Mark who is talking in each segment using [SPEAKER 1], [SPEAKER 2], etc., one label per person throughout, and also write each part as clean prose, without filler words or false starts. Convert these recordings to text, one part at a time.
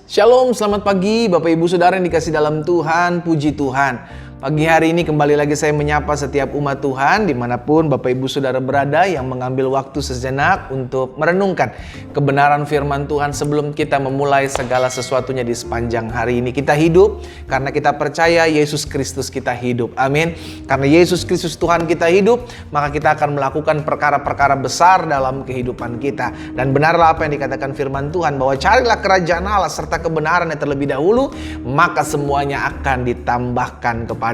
[SPEAKER 1] Shalom, selamat pagi Bapak Ibu Saudara yang dikasih dalam Tuhan, puji Tuhan. Pagi hari ini kembali lagi saya menyapa setiap umat Tuhan dimanapun Bapak Ibu Saudara berada yang mengambil waktu sejenak untuk merenungkan kebenaran firman Tuhan sebelum kita memulai segala sesuatunya di sepanjang hari ini. Kita hidup karena kita percaya Yesus Kristus kita hidup, amin. Karena Yesus Kristus Tuhan kita hidup, maka kita akan melakukan perkara-perkara besar dalam kehidupan kita. Dan benarlah apa yang dikatakan firman Tuhan, bahwa carilah kerajaan Allah serta kebenaran yang terlebih dahulu, maka semuanya akan ditambahkan kepadamu.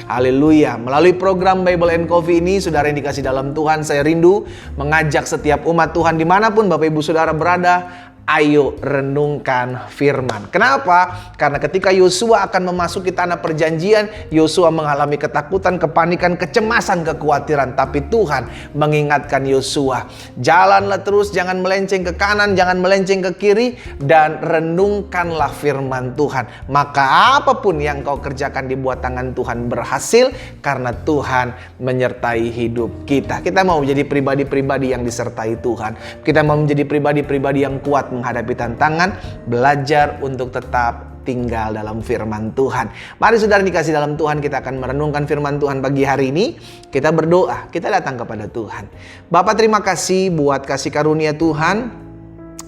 [SPEAKER 1] Haleluya. Melalui program Bible and Coffee ini, saudara yang dikasih dalam Tuhan, saya rindu mengajak setiap umat Tuhan dimanapun Bapak Ibu Saudara berada, ayo renungkan firman. Kenapa? Karena ketika Yosua akan memasuki tanah perjanjian, Yosua mengalami ketakutan, kepanikan, kecemasan, kekhawatiran. Tapi Tuhan mengingatkan Yosua, jalanlah terus, jangan melenceng ke kanan, jangan melenceng ke kiri, dan renungkanlah firman Tuhan. Maka apapun yang kau kerjakan di bawah tangan Tuhan berhasil, karena Tuhan menyertai hidup kita. Kita mau menjadi pribadi-pribadi yang disertai Tuhan. Kita mau menjadi pribadi-pribadi yang kuat menghadapi tantangan, belajar untuk tetap tinggal dalam firman Tuhan. Mari saudara dikasih dalam Tuhan, kita akan merenungkan firman Tuhan pagi hari ini. Kita berdoa, kita datang kepada Tuhan. Bapa, terima kasih buat kasih karunia Tuhan.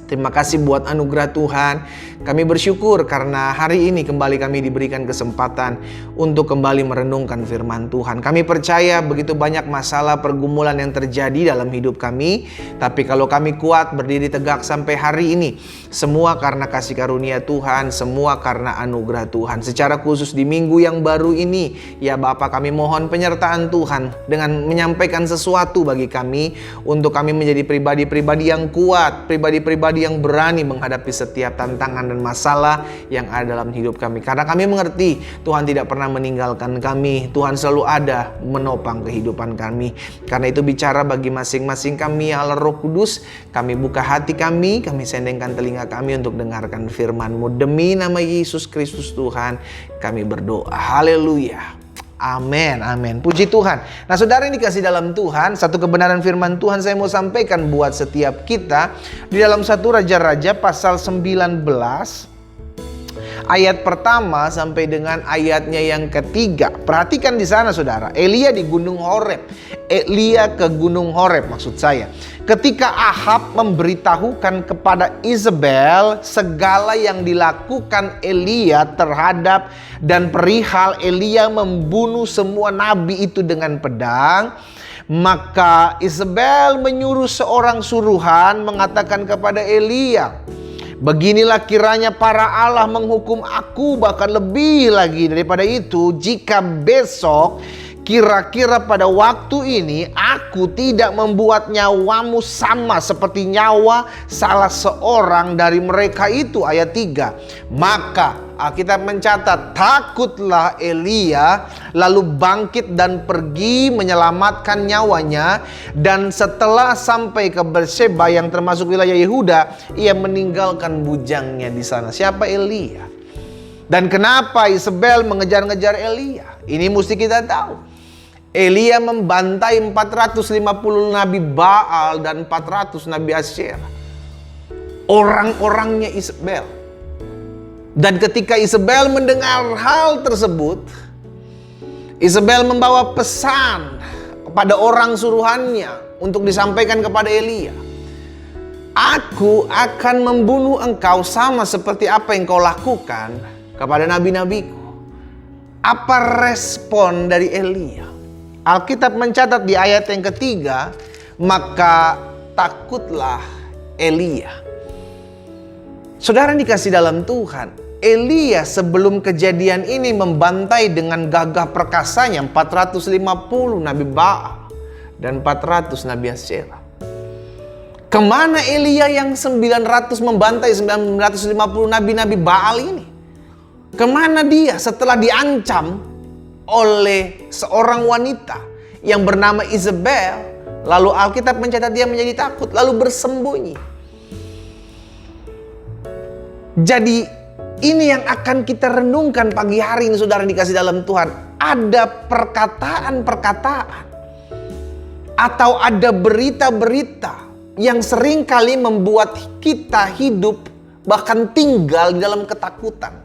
[SPEAKER 1] Terima kasih buat anugerah Tuhan. Kami bersyukur karena hari ini kembali kami diberikan kesempatan untuk kembali merenungkan firman Tuhan. Kami percaya begitu banyak masalah pergumulan yang terjadi dalam hidup kami. Tapi kalau kami kuat berdiri tegak sampai hari ini, semua karena kasih karunia Tuhan, semua karena anugerah Tuhan. Secara khusus di minggu yang baru ini, ya Bapa, kami mohon penyertaan Tuhan dengan menyampaikan sesuatu bagi kami, untuk kami menjadi pribadi-pribadi yang kuat, pribadi-pribadi yang berani menghadapi setiap tantangan dan masalah yang ada dalam hidup kami. Karena kami mengerti Tuhan tidak pernah meninggalkan kami. Tuhan selalu ada menopang kehidupan kami. Karena itu bicara bagi masing-masing kami, ya Allah Roh Kudus. Kami buka hati kami sendengkan telinga kami untuk dengarkan firman-Mu. Demi nama Yesus Kristus Tuhan kami berdoa. Haleluya. Amin, amin. Puji Tuhan. Nah saudara yang dikasih dalam Tuhan, satu kebenaran firman Tuhan saya mau sampaikan buat setiap kita. Di dalam 1 Raja-Raja pasal 19 ayat pertama sampai dengan ayatnya yang ketiga. Perhatikan di sana saudara, Elia di Gunung Horeb. Elia ke Gunung Horeb maksud saya. Ketika Ahab memberitahukan kepada Isabel segala yang dilakukan Elia terhadap dan perihal Elia membunuh semua nabi itu dengan pedang, maka Isabel menyuruh seorang suruhan mengatakan kepada Elia, beginilah kiranya para Allah menghukum aku, bahkan lebih lagi daripada itu, jika besok kira-kira pada waktu ini aku tidak membuat nyawamu sama seperti nyawa salah seorang dari mereka itu. Ayat 3. Maka Alkitab mencatat, takutlah Elia lalu bangkit dan pergi menyelamatkan nyawanya. Dan setelah sampai ke Berseba yang termasuk wilayah Yehuda, ia meninggalkan bujangnya di sana. Siapa Elia? Dan kenapa Isabel mengejar-ngejar Elia? Ini mesti kita tahu. Elia membantai 450 nabi Baal dan 400 nabi Asyera, orang-orangnya Isabel. Dan ketika Isabel mendengar hal tersebut, Isabel membawa pesan kepada orang suruhannya untuk disampaikan kepada Elia. Aku akan membunuh engkau sama seperti apa yang kau lakukan kepada nabi-nabiku. Apa respon dari Elia? Alkitab mencatat di ayat yang ketiga, maka takutlah Elia. Saudara dikasih dalam Tuhan, Elia sebelum kejadian ini membantai dengan gagah perkasanya 450 nabi Baal dan 400 nabi Asyera. Kemana Elia yang 900 membantai 950 nabi-nabi Baal ini? Kemana dia setelah diancam oleh seorang wanita yang bernama Isabel? Lalu Alkitab mencatat dia menjadi takut, lalu bersembunyi. Jadi ini yang akan kita renungkan pagi hari ini saudara dikasih dalam Tuhan. Ada perkataan-perkataan atau ada berita-berita yang sering kali membuat kita hidup bahkan tinggal di dalam ketakutan.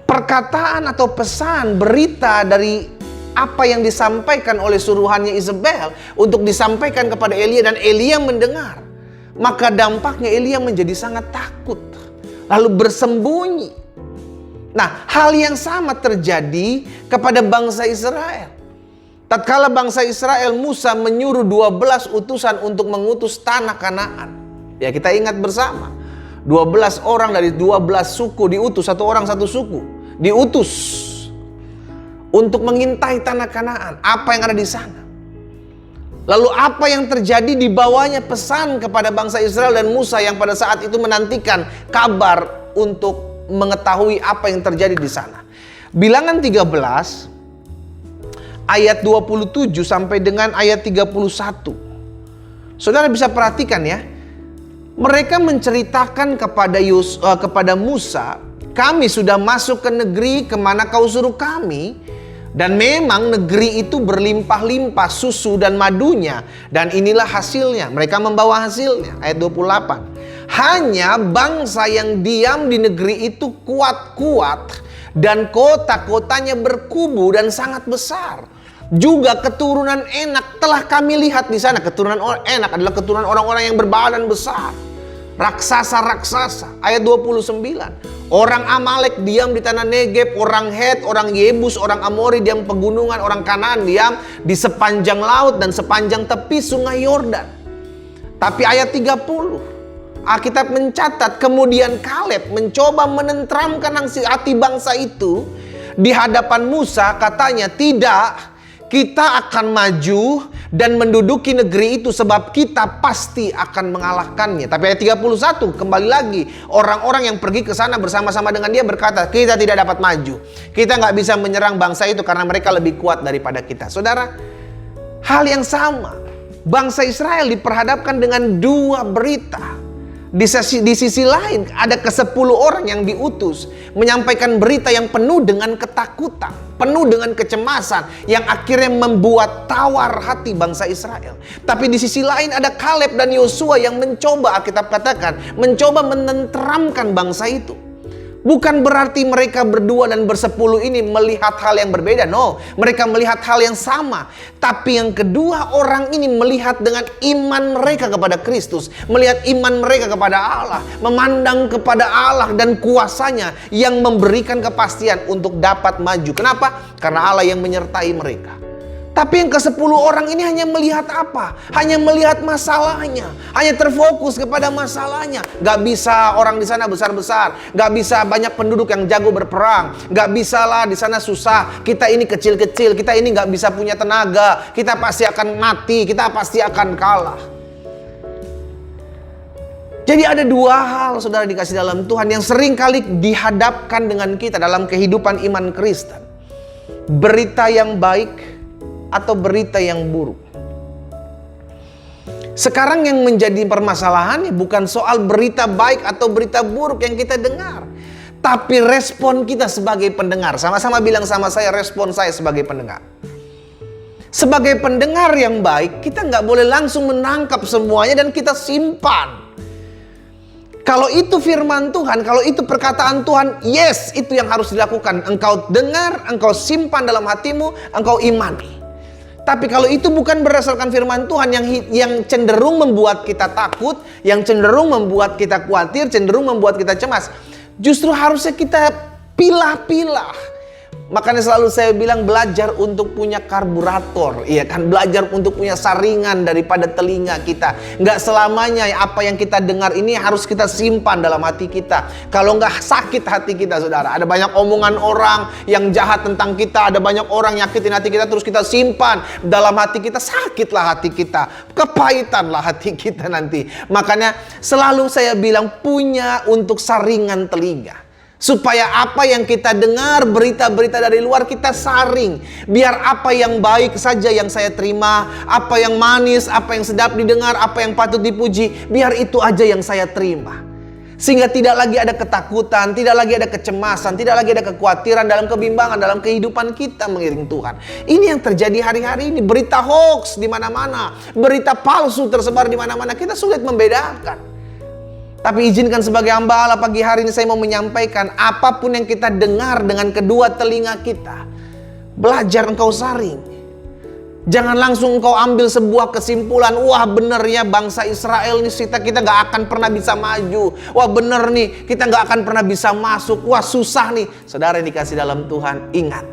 [SPEAKER 1] Perkataan atau pesan berita dari apa yang disampaikan oleh suruhannya Izebel untuk disampaikan kepada Elia, dan Elia mendengar, maka dampaknya Elia menjadi sangat takut, lalu bersembunyi. Nah, hal yang sama terjadi kepada bangsa Israel. Tatkala bangsa Israel, Musa menyuruh 12 utusan untuk mengutus tanah Kanaan. Ya, kita ingat bersama, 12 orang dari 12 suku diutus, satu orang satu suku diutus untuk mengintai tanah Kanaan, apa yang ada di sana. Lalu apa yang terjadi? Dibawanya pesan kepada bangsa Israel dan Musa yang pada saat itu menantikan kabar untuk mengetahui apa yang terjadi di sana. Bilangan 13 ayat 27 sampai dengan ayat 31. Saudara bisa perhatikan ya. Mereka menceritakan kepada Musa, kami sudah masuk ke negeri kemana kau suruh kami, dan memang negeri itu berlimpah-limpah susu dan madunya, dan inilah hasilnya. Mereka membawa hasilnya. Ayat 28. Hanya bangsa yang diam di negeri itu kuat-kuat, dan kota-kotanya berkubu dan sangat besar. Juga keturunan Enak telah kami lihat di sana. Keturunan Enak adalah keturunan orang-orang yang berbadan besar, raksasa-raksasa. Ayat 29. Orang Amalek diam di tanah Negeb, orang Het, orang Yebus, orang Amori diam pegunungan, orang Kanaan diam di sepanjang laut dan sepanjang tepi sungai Yordan. Tapi ayat 30, Alkitab mencatat kemudian Kaleb mencoba menenteramkan hati bangsa itu di hadapan Musa. Katanya, tidak, kita akan maju dan menduduki negeri itu sebab kita pasti akan mengalahkannya. Tapi ayat 31 kembali lagi, orang-orang yang pergi ke sana bersama-sama dengan dia berkata, kita tidak dapat maju, kita nggak bisa menyerang bangsa itu karena mereka lebih kuat daripada kita. Saudara, hal yang sama, bangsa Israel diperhadapkan dengan dua berita. Di sisi lain ada ke-10 orang yang diutus menyampaikan berita yang penuh dengan ketakutan, penuh dengan kecemasan, yang akhirnya membuat tawar hati bangsa Israel. Tapi di sisi lain ada Kaleb dan Yosua yang mencoba, Alkitab katakan, mencoba menenteramkan bangsa itu. Bukan berarti mereka berdua dan bersepuluh ini melihat hal yang berbeda. No, mereka melihat hal yang sama. Tapi yang kedua orang ini melihat dengan iman mereka kepada Kristus, melihat iman mereka kepada Allah, memandang kepada Allah dan kuasanya yang memberikan kepastian untuk dapat maju. Kenapa? Karena Allah yang menyertai mereka. Tapi yang ke-10 orang ini hanya melihat apa? Hanya melihat masalahnya. Hanya terfokus kepada masalahnya. Gak bisa orang di sana besar-besar. Gak bisa banyak penduduk yang jago berperang. Gak bisa lah di sana susah. Kita ini kecil-kecil. Kita ini gak bisa punya tenaga. Kita pasti akan mati. Kita pasti akan kalah. Jadi ada dua hal, saudara dikasih dalam Tuhan, yang sering kali dihadapkan dengan kita dalam kehidupan iman Kristen. Berita yang baik atau berita yang buruk. Sekarang yang menjadi permasalahannya bukan soal berita baik atau berita buruk yang kita dengar, tapi respon kita sebagai pendengar. Sama-sama bilang sama saya, respon saya sebagai pendengar. Sebagai pendengar yang baik, kita nggak boleh langsung menangkap semuanya dan kita simpan. Kalau itu firman Tuhan, kalau itu perkataan Tuhan, yes, itu yang harus dilakukan. Engkau dengar, engkau simpan dalam hatimu, engkau imani. Tapi kalau itu bukan berdasarkan firman Tuhan yang cenderung membuat kita takut, yang cenderung membuat kita khawatir, cenderung membuat kita cemas, justru harusnya kita pilah-pilah. Makanya selalu saya bilang belajar untuk punya karburator, iya kan, belajar untuk punya saringan daripada telinga kita. Nggak selamanya apa yang kita dengar ini harus kita simpan dalam hati kita. Kalau nggak sakit hati kita, saudara. Ada banyak omongan orang yang jahat tentang kita, ada banyak orang nyakitin hati kita terus kita simpan dalam hati kita, sakitlah hati kita, kepahitanlah hati kita nanti. Makanya selalu saya bilang punya untuk saringan telinga. Supaya apa yang kita dengar, berita-berita dari luar kita saring. Biar apa yang baik saja yang saya terima, apa yang manis, apa yang sedap didengar, apa yang patut dipuji, biar itu aja yang saya terima. Sehingga tidak lagi ada ketakutan, tidak lagi ada kecemasan, tidak lagi ada kekhawatiran dalam kebimbangan dalam kehidupan kita mengiring Tuhan. Ini yang terjadi hari-hari ini. Berita hoax di mana-mana, berita palsu tersebar di mana-mana. Kita sulit membedakan. Tapi izinkan sebagai hamba Allah pagi hari ini saya mau menyampaikan, apapun yang kita dengar dengan kedua telinga kita, belajar engkau saring. Jangan langsung engkau ambil sebuah kesimpulan, wah bener ya bangsa Israel ini kita gak akan pernah bisa maju. Wah bener nih, kita gak akan pernah bisa masuk. Wah susah nih. Saudara yang dikasih dalam Tuhan, ingat.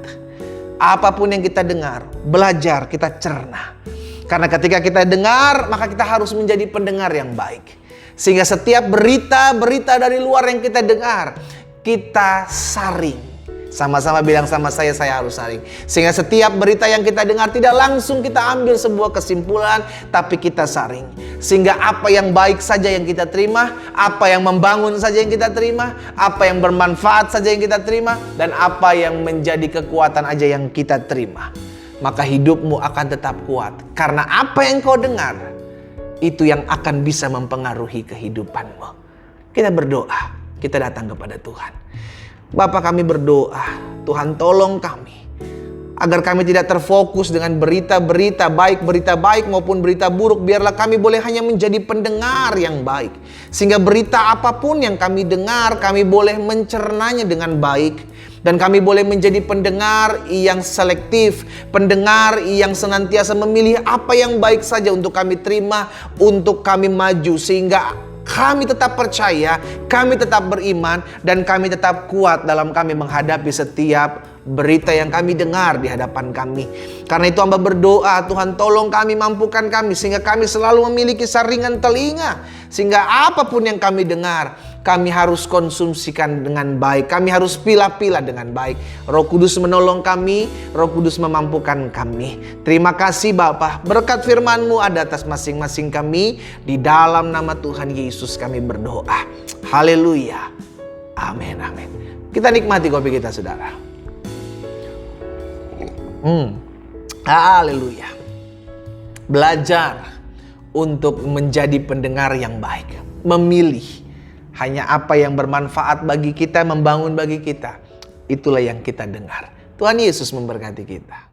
[SPEAKER 1] Apapun yang kita dengar, belajar, kita cerna. Karena ketika kita dengar, maka kita harus menjadi pendengar yang baik. Sehingga setiap berita-berita dari luar yang kita dengar, kita saring. Sama-sama bilang sama saya harus saring. Sehingga setiap berita yang kita dengar tidak langsung kita ambil sebuah kesimpulan, tapi kita saring. Sehingga apa yang baik saja yang kita terima, apa yang membangun saja yang kita terima, apa yang bermanfaat saja yang kita terima, dan apa yang menjadi kekuatan aja yang kita terima. Maka hidupmu akan tetap kuat. Karena apa yang kau dengar, itu yang akan bisa mempengaruhi kehidupanmu. Kita berdoa, kita datang kepada Tuhan. Bapa, kami berdoa, Tuhan tolong kami agar kami tidak terfokus dengan berita-berita baik maupun berita buruk. Biarlah kami boleh hanya menjadi pendengar yang baik, sehingga berita apapun yang kami dengar, kami boleh mencernanya dengan baik, dan kami boleh menjadi pendengar yang selektif, pendengar yang senantiasa memilih apa yang baik saja untuk kami terima, untuk kami maju, sehingga kami tetap percaya, kami tetap beriman, dan kami tetap kuat dalam kami menghadapi setiap berita yang kami dengar di hadapan kami. Karena itu hamba berdoa, Tuhan tolong kami, mampukan kami, sehingga kami selalu memiliki saringan telinga. Sehingga apapun yang kami dengar, kami harus konsumsikan dengan baik. Kami harus pilah-pilah dengan baik. Roh Kudus menolong kami, Roh Kudus memampukan kami. Terima kasih Bapa, berkat firman-Mu ada atas masing-masing kami. Di dalam nama Tuhan Yesus kami berdoa. Haleluya. Amin, amin. Kita nikmati kopi kita, saudara. Haleluya. Belajar untuk menjadi pendengar yang baik. Memilih hanya apa yang bermanfaat bagi kita, membangun bagi kita. Itulah yang kita dengar. Tuhan Yesus memberkati kita.